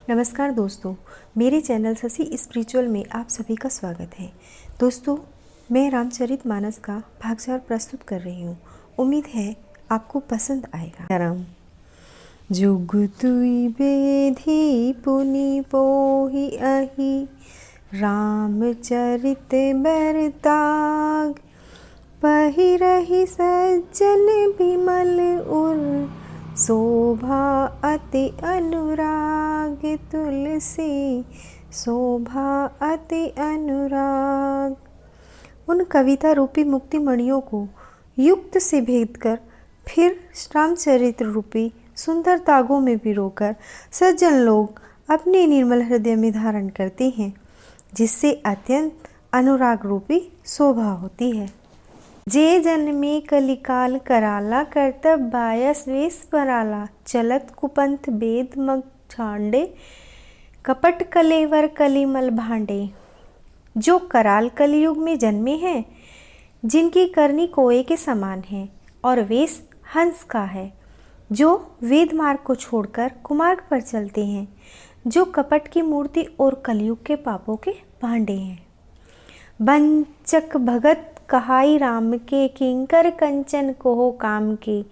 नमस्कार दोस्तों, मेरे चैनल शशि स्पिरिचुअल में आप सभी का स्वागत है। दोस्तों, मैं रामचरितमानस का भाग 4 प्रस्तुत कर रही हूँ। उम्मीद है आपको पसंद आएगा। राम जुग तुई बेधी पुनि पोहि अहि, रामचरित बरताग पहिरहि सज्जन बिमल उर, शोभा अति अनुराग तुलसी शोभा अति अनुराग। उन कविता रूपी मुक्ति मणियों को युक्त से भेद कर फिर रामचरित्र रूपी सुंदर तागों में पिरोकर सज्जन लोग अपने निर्मल हृदय में धारण करते हैं, जिससे अत्यंत अनुराग रूपी शोभा होती है। जे जन्मे कलिकाल कराला, करतब बायस वेश पराला, चलत कुपंथ बेद मग छांडे, कपट कलेवर कलिमल भांडे। जो कराल कलयुग में जन्मे हैं, जिनकी करनी कोए के समान है और वेश हंस का है, जो वेद मार्ग को छोड़कर कुमार्ग पर चलते हैं, जो कपट की मूर्ति और कलयुग के पापों के भांडे हैं। बंचक भगत कहाई राम के, किंकर कंचन कोहो काम के,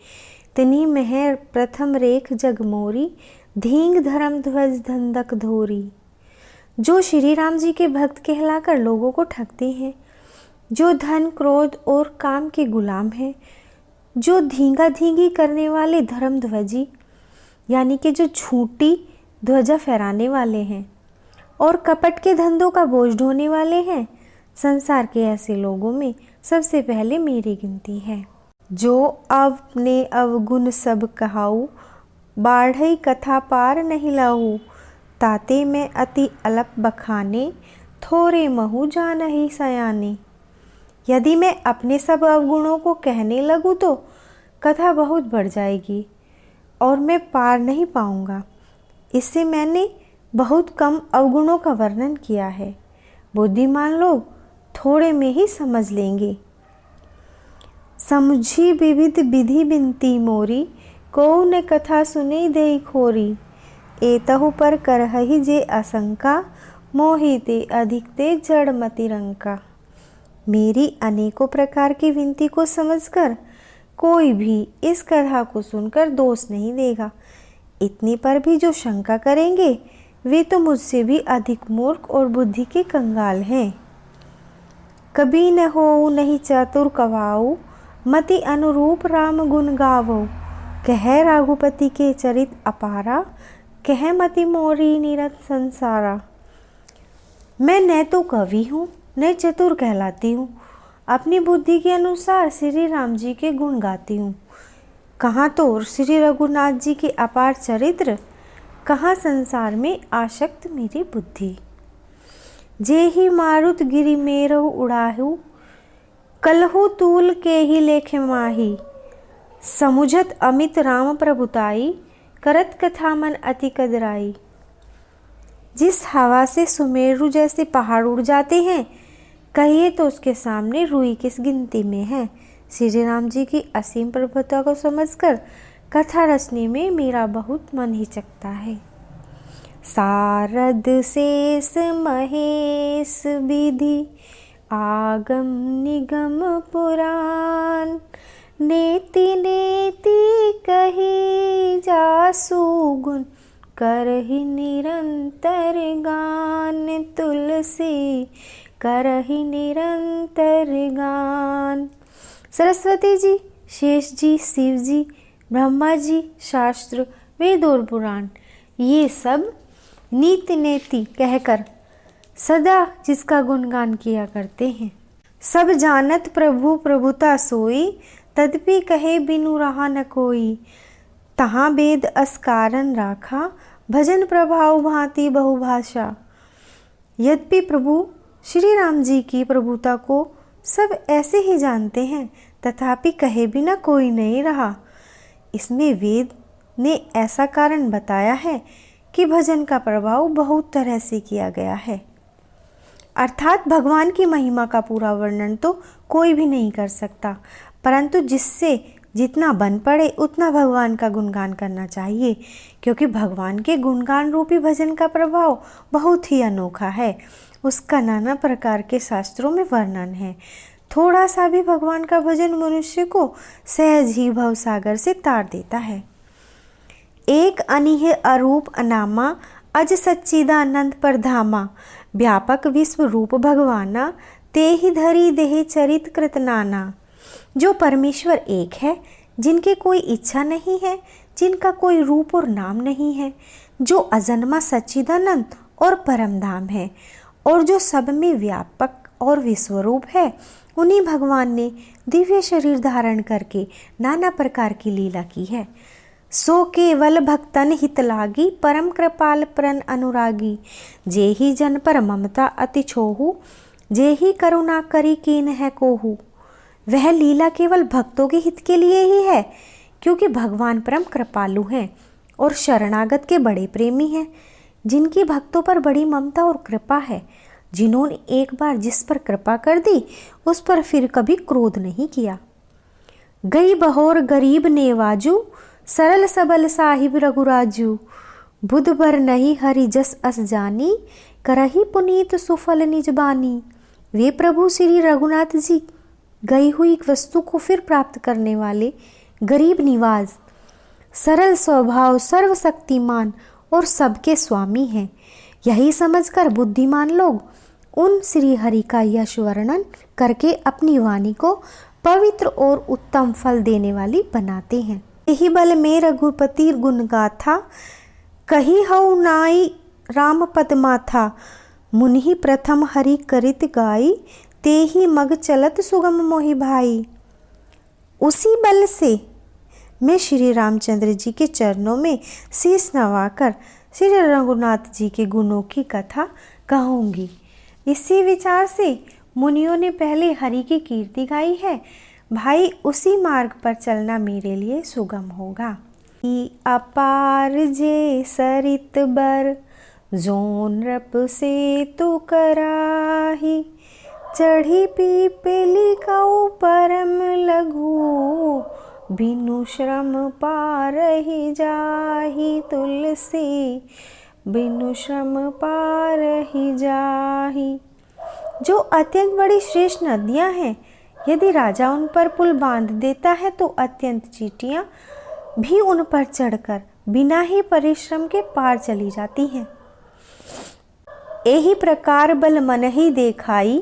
तिन्ही मेहर प्रथम रेख जगमोरी, धींग धर्म ध्वज धंधक धोरी। जो श्री राम जी के भक्त कहलाकर लोगों को ठगते हैं, जो धन क्रोध और काम के गुलाम हैं, जो धींगा धींगी करने वाले धर्म ध्वजी यानी कि जो झूठी ध्वजा फहराने वाले हैं और कपट के धंधों का बोझ ढोने वाले हैं, संसार के ऐसे लोगों में सबसे पहले मेरी गिनती है। जो अपने अवगुण सब कहाऊ, बाढ़ई कथा पार नहीं लाऊ, ताते में अति अलप बखाने, थोरे महु जानहि सयाने। यदि मैं अपने सब अवगुणों को कहने लगूँ तो कथा बहुत बढ़ जाएगी और मैं पार नहीं पाऊँगा। इससे मैंने बहुत कम अवगुणों का वर्णन किया है। बुद्धिमान लोग थोड़े में ही समझ लेंगे। समझी विविध विधि बिनती मोरी, को न कथा सुने दे खोरी। एतहु पर करहि जे आशंका, मोहिते अधिकते जड़मति रंका। मेरी अनेकों प्रकार की विनती को समझकर कोई भी इस कथा को सुनकर दोष नहीं देगा। इतने पर भी जो शंका करेंगे वे तो मुझसे भी अधिक मूर्ख और बुद्धि के कंगाल हैं। कभी न हो नहीं चतुर कवाऊ, मति अनुरूप राम गुण गावो। कह रघुपति के चरित अपारा, कह मति मोरी निरत संसारा। मैं न तो कवि हूँ न चतुर कहलाती हूँ, अपनी बुद्धि के अनुसार श्री राम जी के गुण गाती हूँ। कहाँ तो श्री रघुनाथ जी के अपार चरित्र, कहाँ संसार में आसक्त मेरी बुद्धि। जे ही मारुत गिरि मेरहु उड़ाहु, कलहु तूल के ही लेखे माही। समुझत अमित राम प्रभुताई, करत कथा मन अति कदराई। जिस हवा से सुमेरु जैसे पहाड़ उड़ जाते हैं, कहिए तो उसके सामने रुई किस गिनती में है। श्री राम जी की असीम प्रभुता को समझकर कथा रचने में मेरा बहुत मन हिचकता है। सारद शेष महेश विधि, आगम निगम पुराण। नेति नेति कही जासु गुण, करहि निरंतर गान। तुलसी करहि निरंतर गान। सरस्वती जी, शेष जी, शिव जी, ब्रह्मा जी, शास्त्र, वेद और पुराण, ये सब नीति नेति कहकर सदा जिसका गुणगान किया करते हैं। सब जानत प्रभु प्रभुता सोई, तदपि कहे बिनु रहा न कोई। तहाँ वेद अस कारण राखा, भजन प्रभाव भांति बहुभाषा। यद्यपि प्रभु श्री राम जी की प्रभुता को सब ऐसे ही जानते हैं, तथापि कहे बिना कोई नहीं रहा। इसमें वेद ने ऐसा कारण बताया है कि भजन का प्रभाव बहुत तरह से किया गया है। अर्थात भगवान की महिमा का पूरा वर्णन तो कोई भी नहीं कर सकता, परंतु जिससे जितना बन पड़े उतना भगवान का गुणगान करना चाहिए, क्योंकि भगवान के गुणगान रूपी भजन का प्रभाव बहुत ही अनोखा है। उसका नाना प्रकार के शास्त्रों में वर्णन है। थोड़ा सा भी भगवान का भजन मनुष्य को सहज ही भवसागर से तार देता है। एक अनिह अरूप अनामा अज सच्चिदानंद परधामा, व्यापक विश्व रूप भगवाना, ते ही धरी देह चरित कृत नाना। जो परमेश्वर एक है, जिनकी कोई इच्छा नहीं है, जिनका कोई रूप और नाम नहीं है, जो अजन्मा सच्चिदानंद और परम धाम है, और जो सब में व्यापक और विश्वरूप है, उन्हीं भगवान ने दिव्य शरीर धारण करके नाना प्रकार की लीला की है। सो केवल भक्तन हित लागी, परम कृपाल प्रण अनुरागी, जे ही जन पर ममता अति छोहू, जे ही करुणा करी कीन है कोहू। वह लीला केवल भक्तों के हित के लिए ही है, क्योंकि भगवान परम कृपालु हैं और शरणागत के बड़े प्रेमी हैं, जिनकी भक्तों पर बड़ी ममता और कृपा है। जिन्होंने एक बार जिस पर कृपा कर दी, उस पर फिर कभी क्रोध नहीं किया। गई बहोर गरीब नेवाजू, सरल सबल साहिब रघुराजू, बुध बर नहीं हरि जस अस जानी, करही पुनीत सुफल निज बानी। वे प्रभु श्री रघुनाथ जी गई हुई वस्तु को फिर प्राप्त करने वाले गरीब निवाज, सरल स्वभाव, सर्वशक्तिमान और सबके स्वामी हैं। यही समझकर बुद्धिमान लोग उन श्री हरि का यश वर्णन करके अपनी वाणी को पवित्र और उत्तम फल देने वाली बनाते हैं। यही बल में रघुपति गुण गाथा, कही हऊ नाई राम पद माथा, मुनि प्रथम हरि करित गाई, ते ही मग चलत सुगम मोहि भाई। उसी बल से मैं श्री रामचंद्र जी के चरणों में शीश नवाकर श्री रघुनाथ जी के गुणों की कथा कहूँगी। इसी विचार से मुनियों ने पहले हरि की कीर्ति गाई है। भाई, उसी मार्ग पर चलना मेरे लिए सुगम होगा। अपार जे सरित बर, जोन रप से तु कराही, चढ़ी पीपली कऊ परम लघु, बिनु श्रम पारहि जाहि तुलसी, बिनु श्रम पारहि जाहि। जो अत्यंत बड़ी श्रेष्ठ नदियां हैं, यदि राजा उन पर पुल बांध देता है तो अत्यंत चींटियां भी उन पर चढ़कर बिना ही परिश्रम के पार चली जाती हैं। यही प्रकार बल मन ही देखाई,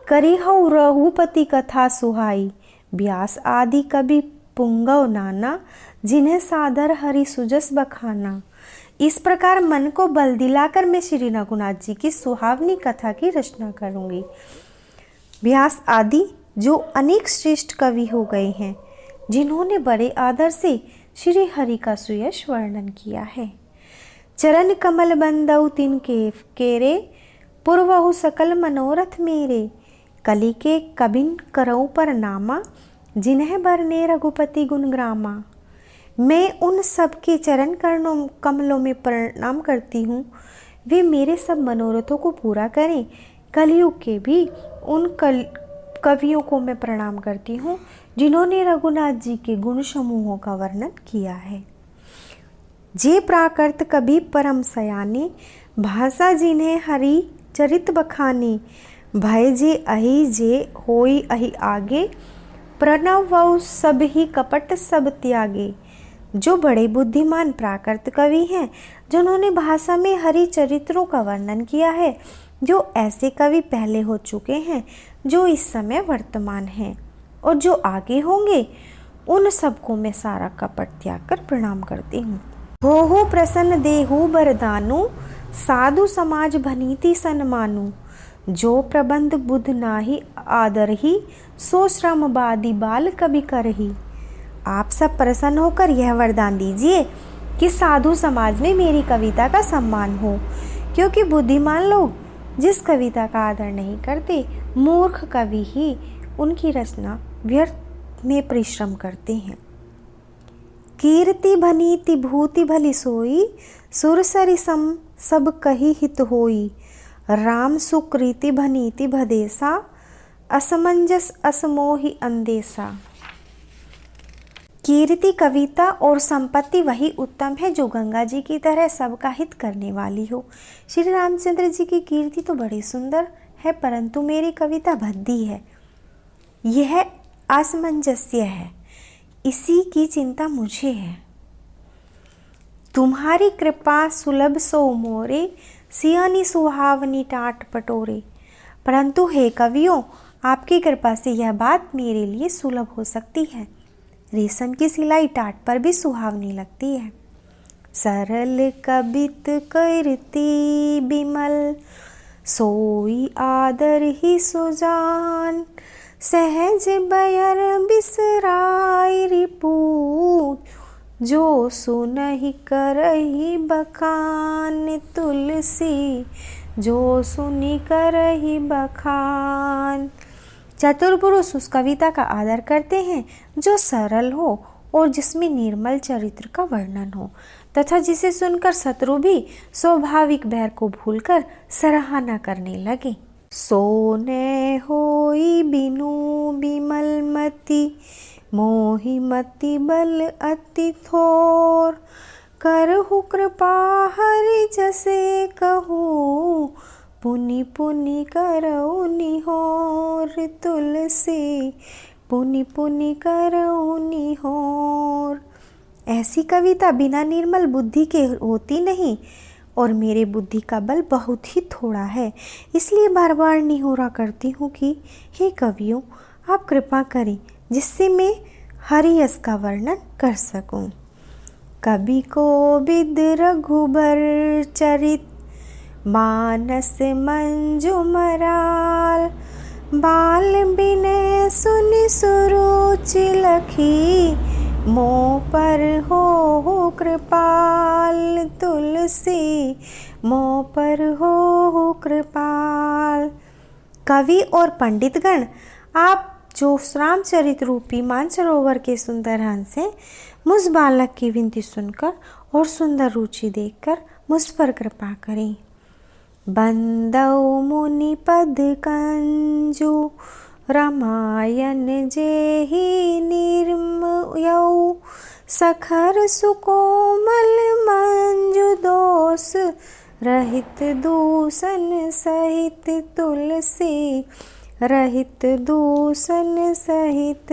करी हऊ रघुपति कथा सुहाई, व्यास आदि कवि पुंगव नाना, जिन्हें सादर हरि सुजस बखाना। इस प्रकार मन को बल दिलाकर मैं श्री रघुनाथ जी की सुहावनी कथा की रचना करूंगी। व्यास आदि जो अनेक श्रेष्ठ कवि हो गए हैं, जिन्होंने बड़े आदर से श्री हरि का सुयश वर्णन किया है। चरण कमल बंदऊ तिनके केरे, पूर्वहु सकल मनोरथ मेरे, कली के कबिन करऊ पर नामा, जिन्हें बरने रघुपति गुणग्रामा। मैं उन सब के चरण कमलों में प्रणाम करती हूँ, वे मेरे सब मनोरथों को पूरा करें। कलयुग के भी उन कवियों को मैं प्रणाम करती हूँ, जिन्होंने रघुनाथ जी के गुण समूहों का वर्णन किया है। जे प्राकृत कवि परम सयाने, भाषा जिन्हें हरि चरित बखाने, भय जे अहि जे होई अहि आगे, प्रणव वौ सब ही कपट सब त्यागे। जो बड़े बुद्धिमान प्राकृत कवि हैं, जिन्होंने भाषा में हरि चरित्रों का वर्णन किया है, जो ऐसे कवि पहले हो चुके हैं, जो इस समय वर्तमान हैं और जो आगे होंगे, उन सबको मैं सारा कपट त्याग कर प्रणाम करती हूँ। होहु प्रसन्न देहु बरदानु, साधु समाज भनीति सन्मानु, जो प्रबंध बुध नाही आदर ही, सो श्रम बादी बाल कवि करही। आप सब प्रसन्न होकर यह वरदान दीजिए कि साधु समाज में मेरी कविता का सम्मान हो, क्योंकि बुद्धिमान लोग जिस कविता का आदर नहीं करते, मूर्ख कवि ही उनकी रचना व्यर्थ में परिश्रम करते हैं। कीर्ति भनीति भूति भली सोई, सुरसरि सम सब कही हित होई, राम सुकृति भनीति भदेसा, असमंजस असमोहि अंदेसा। कीर्ति, कविता और संपत्ति वही उत्तम है जो गंगा जी की तरह सबका हित करने वाली हो। श्री रामचंद्र जी की कीर्ति तो बड़ी सुंदर है, परंतु मेरी कविता भद्दी है। यह असमंजस्य है, इसी की चिंता मुझे है। तुम्हारी कृपा सुलभ सो मोरे, सियानी सुहावनी टाट पटोरे। परंतु हे कवियों, आपकी कृपा से यह बात मेरे लिए सुलभ हो सकती है। रेशम की सिलाई टाट पर भी सुहावनी लगती है। सरल कबित करती बिमल, सोई आदर ही सुजान। सहज बयर बिसराय रिपू, जो सुनहि करहि बखान। तुलसी, जो सुनि करहि बखान। चतुर पुरुष उस कविता का आदर करते हैं जो सरल हो और जिसमें निर्मल चरित्र का वर्णन हो, तथा जिसे सुनकर शत्रु भी स्वाभाविक बैर को भूलकर सराहना करने लगे। सोने होई बिनु बिमल मति, मोहि मति बल अति थोर। करहु कृपा हरि जसे कहूँ, पुनि पुनि करऊ निहोर। तुलसी, पुनि पुनि करऊ निहोर। ऐसी कविता बिना निर्मल बुद्धि के होती नहीं, और मेरे बुद्धि का बल बहुत ही थोड़ा है, इसलिए बार बार निहोरा करती हूँ कि हे कवियों, आप कृपा करें जिससे मैं हरियस का वर्णन कर सकूं। कवि को विद रघुबर चरित, मानस मंजु मराल। बाल बिनय सुनि सुरुचि लखी, मोह पर हो कृपाल। तुलसी, मोह पर हो कृपाल। कवि और पंडितगण, आप जो रामचरित रूपी मानसरोवर के सुंदर हंस हैं, मुझ बालक की विनती सुनकर और सुंदर रुचि देखकर मुझ पर कृपा करें। बंदौ मुनि पद कंजु, रामायण जेहि निर्मयौ। सखर सुकोमल मंजु दोष, रहित दूषण सहित। तुलसी, रहित दूषण सहित।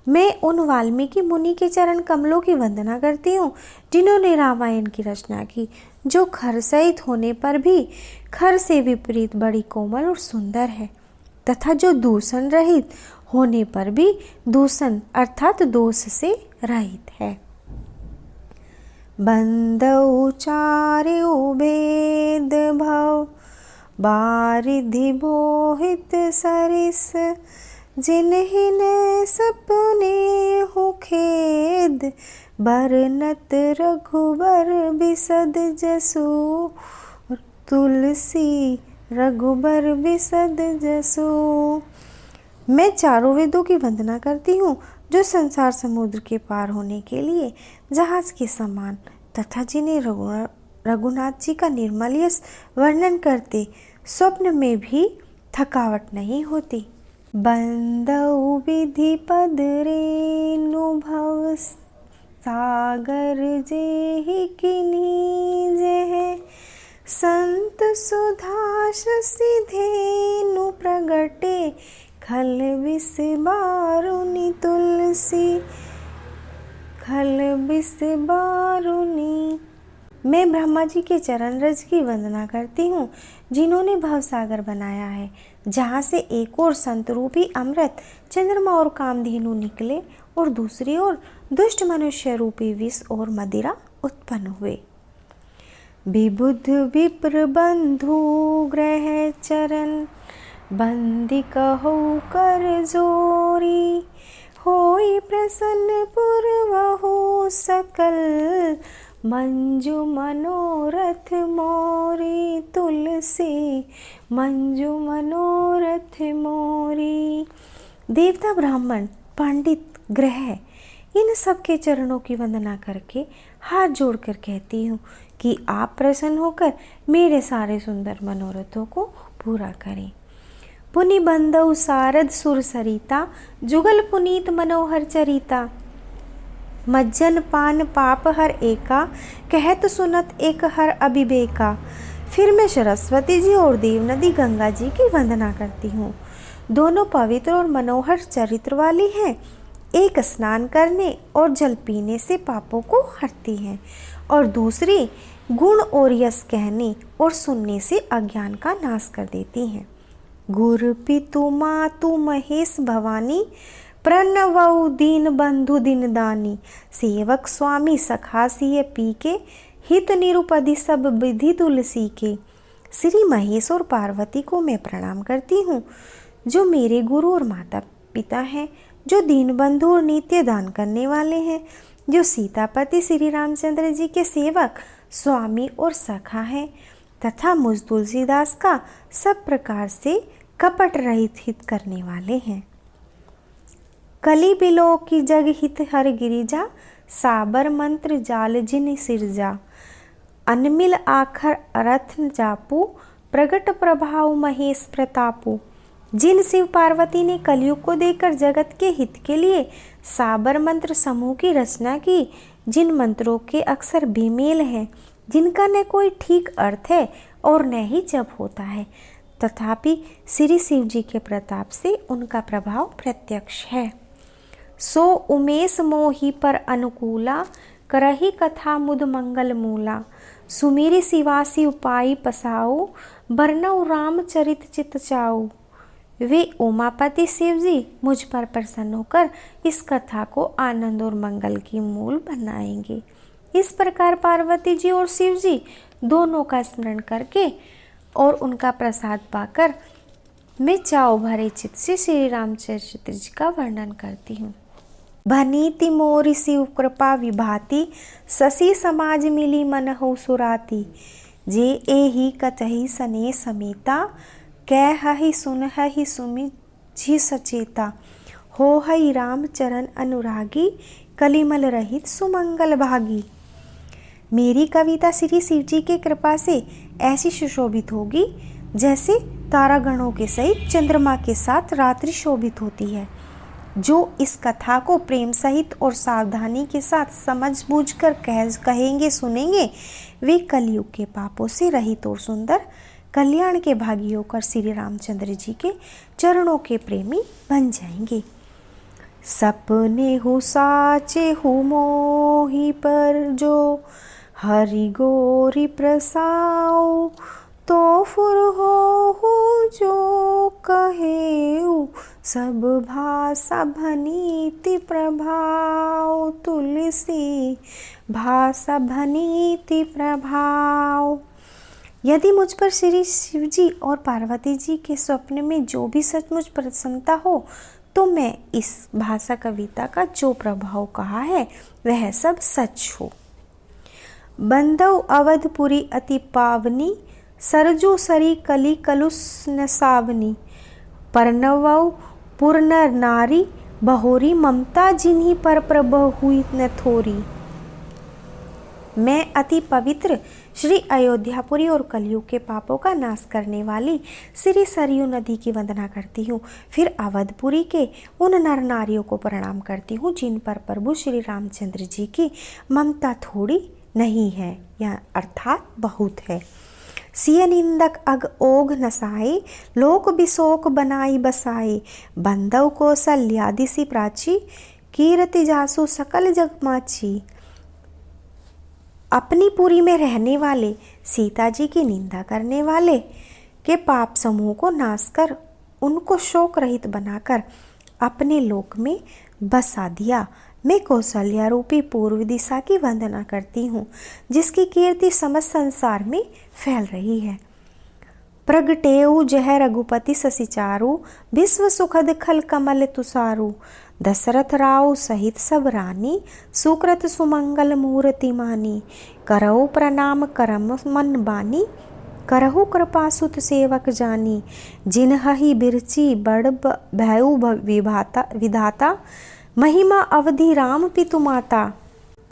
मैं उन वाल्मीकि मुनि के चरण कमलों की वंदना करती हूँ जिन्होंने रामायण की रचना की, जो खर सहित होने पर भी खर से विपरीत बड़ी कोमल और सुंदर है, तथा जो दूषण रहित होने पर भी दूषण अर्थात दोष से रहित है। बंदौ चार्यो भेद भव, बारिधि बोहित सरिस। जिन्हि ने सपने हो खेद, बरनत रघुबर बिसद जसु। तुलसी, रघुबर बिसद जसु। मैं चारों वेदों की वंदना करती हूँ जो संसार समुद्र के पार होने के लिए जहाज के समान, तथा जिन्हें रघुनाथ जी का निर्मल यश वर्णन करते स्वप्न में भी थकावट नहीं होती। बंदौ विधि पद रेणु भव, सागर जेहि किन्ही जेह। संत सुधा शशि धेनु प्रगटे, खल बिस बारुनि। तुलसी, खल बिस बारुनि। मैं ब्रह्मा जी के चरण रज की वंदना करती हूँ जिन्होंने भवसागर बनाया है, जहाँ से एक ओर संत रूपी अमृत चंद्रमा और कामधेनु निकले और दूसरी ओर दुष्ट मनुष्य रूपी विष और मदिरा उत्पन्न हुए। विबुध विप्र बंधु ग्रह चरण, बंदी कहो कर जोरी। होई प्रसन्न पुरवहु सकल, मंजु मनोरथ मोरी। तुलसी, मंजु मनोरथ मोरी। देवता, ब्राह्मण, पंडित, ग्रह, इन सब के चरणों की वंदना करके हाथ जोड़कर कहती हूँ कि आप प्रसन्न होकर मेरे सारे सुंदर मनोरथों को पूरा करें। पुनि बंदौ सारद सुर सरिता, जुगल पुनीत मनोहर चरिता। मज्जन पान पाप हर एका, कहत सुनत एक हर अभिवेका। फिर मैं सरस्वती जी और देव नदी गंगा जी की वंदना करती हूँ। दोनों पवित्र और मनोहर चरित्र वाली हैं। एक स्नान करने और जल पीने से पापों को हरती हैं और दूसरी गुण और यश कहने और सुनने से अज्ञान का नाश कर देती हैं। गुरु पितु मातु महेश भवानी, प्रणवऊ दीन बंधु दिन दानी। सेवक स्वामी सखा सिय पी के, हित निरुपधि सब विधि तुलसी के। श्री महेश और पार्वती को मैं प्रणाम करती हूँ, जो मेरे गुरु और माता पिता हैं, जो दीन बंधु और नित्य दान करने वाले हैं, जो सीतापति श्री रामचंद्र जी के सेवक स्वामी और सखा हैं, तथा मुझ तुलसीदास का सब प्रकार से कपट रहित हित करने वाले हैं। कली बिलो की जग हित हर गिरिजा, साबर मंत्र जाल जिन सिरजा। अनमिल आखर अरथ जापू, प्रगट प्रभाव महेश प्रतापू। जिन शिव पार्वती ने कलयुग को देखकर जगत के हित के लिए साबर मंत्र समूह की रचना की, जिन मंत्रों के अक्षर बेमेल हैं, जिनका न कोई ठीक अर्थ है और न ही जप होता है, तथापि श्री शिव जी के प्रताप से उनका प्रभाव प्रत्यक्ष है। सो उमेश मोहि पर अनुकूला, करही कथा मुद मंगल मूला। सुमिरि शिवासी उपाय पसाऊ, बरनऊ रामचरित चित चाऊ। वे उमापति शिव जी मुझ पर प्रसन्न होकर इस कथा को आनंद और मंगल की मूल बनाएंगे। इस प्रकार पार्वती जी और शिव जी दोनों का स्मरण करके और उनका प्रसाद पाकर मैं चाव भरे चित्त से श्री रामचरित्र जी का वर्णन करती हूँ। भनीति मोरि शिव कृपा विभाति, शशि समाज मिली मनहु सुराती। जे एहि कतहि सने समेता, कहहि सुनहि सुमिझि सचेता। होहइ राम चरण अनुरागी, कलिमल रहित सुमंगल भागी। मेरी कविता श्री शिव जी की कृपा से ऐसी सुशोभित होगी जैसे तारागणों के सहित चंद्रमा के साथ रात्रि शोभित होती है। जो इस कथा को प्रेम सहित और सावधानी के साथ समझ बूझ कर कहेंगे सुनेंगे, वे कलयुग के पापों से रहित और सुंदर कल्याण के भागी होकर श्री रामचंद्र जी के चरणों के प्रेमी बन जाएंगे। सपने हो साचे हो मोहि पर, जो हरि गोरी प्रसाऊ। तो फुर हो जो कहेऊ, सब भाषा भनीति प्रभाव। तुलसी भाषा भनीति प्रभाव। यदि मुझ पर श्री शिव जी और पार्वती जी के स्वप्न में जो भी सचमुच प्रसन्नता हो, तो मैं इस भाषा कविता का जो प्रभाव कहा है वह सब सच हो। बंदव अवधपुरी अति पावनी, सरजू सरी कली कलुष न सावनी। परनवऊ पुर नर नारी, बहोरी ममता जिन्हीं पर प्रभव हुई न थोरी। मैं अति पवित्र श्री अयोध्यापुरी और कलयुग के पापों का नाश करने वाली श्री सरयू नदी की वंदना करती हूँ। फिर अवधपुरी के उन नर नारियों को प्रणाम करती हूँ जिन पर प्रभु श्री रामचंद्र जी की ममता थोड़ी नहीं है, या अर्थात बहुत है। सिय निंदक अग ओघ नसाए, लोक बिशोक बनाई बसाए। बंदव कौसल्यादिसी प्राची, कीर्ति जासु सकल जगमाची। अपनी पुरी में रहने वाले सीता जी की निंदा करने वाले के पाप समूह को नाश कर उनको शोक रहित बनाकर अपने लोक में बसा दिया। मैं कौशल्या रूपी पूर्व दिशा की वंदना करती हूँ, जिसकी कीर्ति समस्त संसार में फैल रही है। प्रगटेऊ जह रघुपति ससिचारु, विश्व सुखद खल कमल तुषारु। दशरथ राव सहित सब रानी, सुकृत सुमंगल मूर्ति मानी। करहु प्रणाम करम मन बानी, करहु कृपा सुत सेवक जानी। जिन्हहि बिरची बड़ भयउ विधाता, महिमा अवधि राम पितु माता।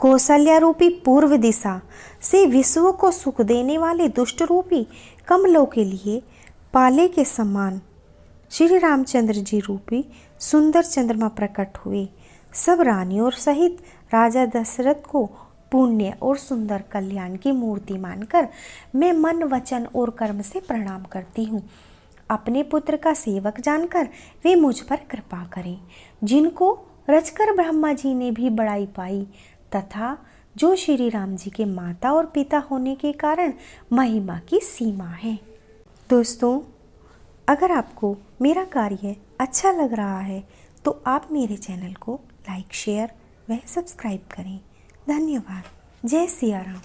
कौशल्या रूपी पूर्व दिशा से विश्व को सुख देने वाले दुष्ट रूपी कमलों के लिए पाले के समान श्री रामचंद्र जी रूपी सुंदर चंद्रमा प्रकट हुए। सब रानियों सहित राजा दशरथ को पुण्य और सुंदर कल्याण की मूर्ति मानकर मैं मन, वचन और कर्म से प्रणाम करती हूँ। अपने पुत्र का सेवक जानकर वे मुझ पर कृपा करें, जिनको रचकर ब्रह्मा जी ने भी बड़ाई पाई, तथा जो श्री राम जी के माता और पिता होने के कारण महिमा की सीमा है। दोस्तों, अगर आपको मेरा कार्य अच्छा लग रहा है तो आप मेरे चैनल को लाइक, शेयर व सब्सक्राइब करें। धन्यवाद। जय सिया राम।